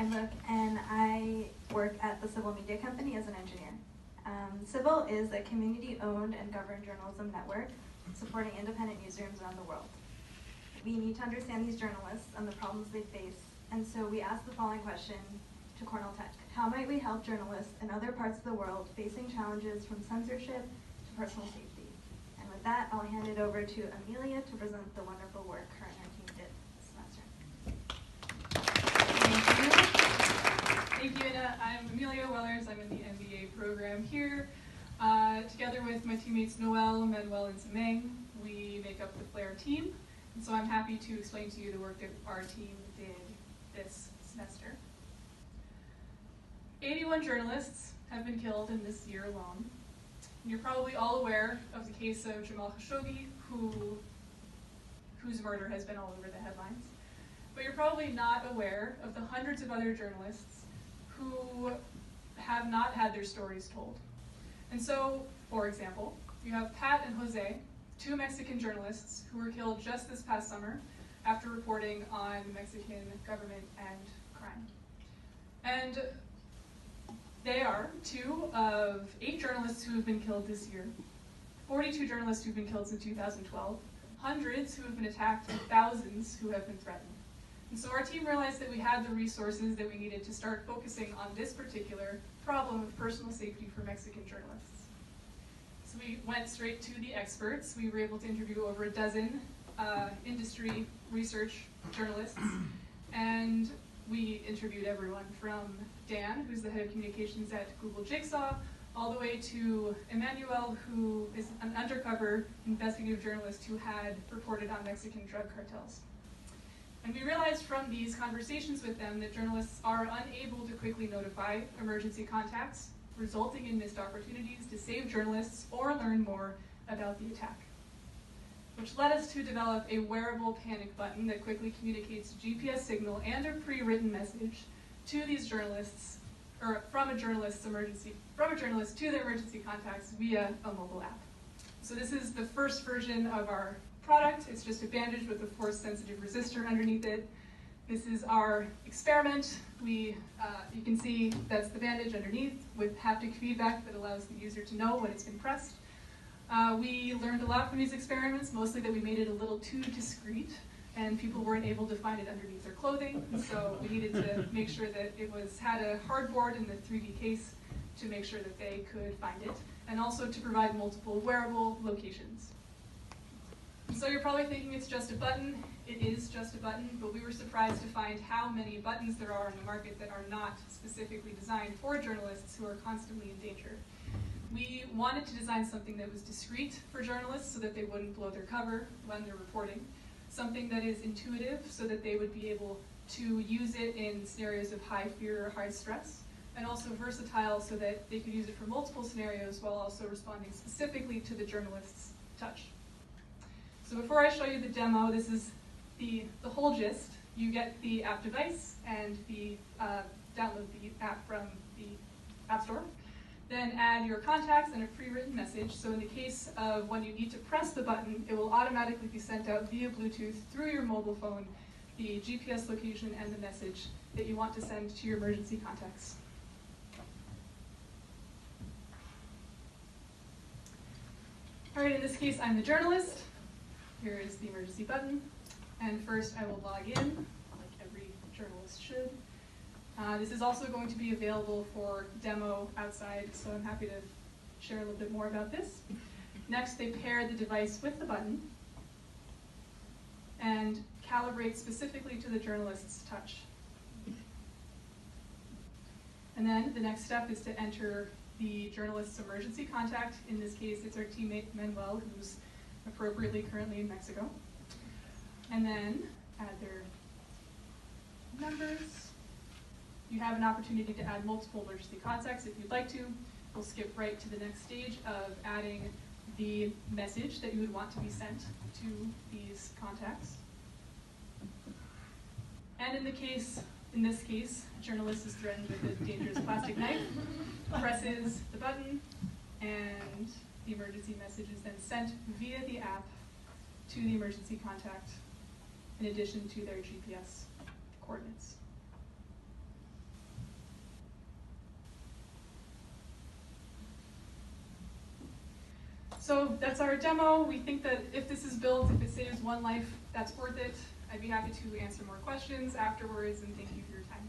Steinbrook, and I work at the Civil Media Company as an engineer. Civil is a community-owned and governed journalism network supporting independent newsrooms around the world. We need to understand these journalists and the problems they face, and so we asked the following question to Cornell Tech. How might we help journalists in other parts of the world facing challenges from censorship to personal safety? And with that, I'll hand it over to Amelia to present the wonderful work her and her team did this semester. Thank you, Anna. I'm Amelia Wellers. I'm in the MBA program here. Together with my teammates Noel, Manuel, and Sameng, we make up the FLAIR team. And so I'm happy to explain to you the work that our team did this semester. 81 journalists have been killed in this year alone. And you're probably all aware of the case of Jamal Khashoggi, whose murder has been all over the headlines. But you're probably not aware of the hundreds of other journalists who have not had their stories told. And so, for example, you have Pat and Jose, two Mexican journalists who were killed just this past summer after reporting on Mexican government and crime. And they are two of 8 journalists who have been killed this year, 42 journalists who have been killed since 2012, hundreds who have been attacked, and thousands who have been threatened. And so our team realized that we had the resources that we needed to start focusing on this particular problem of personal safety for Mexican journalists. So we went straight to the experts. We were able to interview over a dozen industry research journalists, and we interviewed everyone from Dan, who's the head of communications at Google Jigsaw, all the way to Emmanuel, who is an undercover investigative journalist who had reported on Mexican drug cartels. And we realized from these conversations with them that journalists are unable to quickly notify emergency contacts, resulting in missed opportunities to save journalists or learn more about the attack. Which led us to develop a wearable panic button that quickly communicates a GPS signal and a pre-written message to these journalists, or from a journalist to their emergency contacts via a mobile app. So this is the first version of our product. It's just a bandage with a force-sensitive resistor underneath it. This is our experiment. You can see that's the bandage underneath with haptic feedback that allows the user to know when it's been pressed. We learned a lot from these experiments, mostly that we made it a little too discreet and people weren't able to find it underneath their clothing. And so we needed to make sure that it had a hardboard in the 3D case to make sure that they could find it, and also to provide multiple wearable locations. So you're probably thinking it's just a button. It is just a button, but we were surprised to find how many buttons there are in the market that are not specifically designed for journalists who are constantly in danger. We wanted to design something that was discreet for journalists so that they wouldn't blow their cover when they're reporting, something that is intuitive so that they would be able to use it in scenarios of high fear or high stress, and also versatile so that they could use it for multiple scenarios while also responding specifically to the journalist's touch. So before I show you the demo, this is the whole gist. You get the app device and download the app from the App Store. Then add your contacts and a pre-written message. So in the case of when you need to press the button, it will automatically be sent out via Bluetooth through your mobile phone, the GPS location and the message that you want to send to your emergency contacts. All right, in this case, I'm the journalist. Here is the emergency button. And first I will log in, like every journalist should. This is also going to be available for demo outside, so I'm happy to share a little bit more about this. Next, they pair the device with the button and calibrate specifically to the journalist's touch. And then the next step is to enter the journalist's emergency contact. In this case, it's our teammate Manuel, who's appropriately currently in Mexico. And then add their numbers. You have an opportunity to add multiple emergency contacts if you'd like to. We'll skip right to the next stage of adding the message that you would want to be sent to these contacts. And in this case, a journalist is threatened with a dangerous plastic knife, presses the button, and the emergency message is then sent via the app to the emergency contact in addition to their GPS coordinates. So that's our demo. We think that if this is built, if it saves one life, that's worth it. I'd be happy to answer more questions afterwards, and thank you for your time.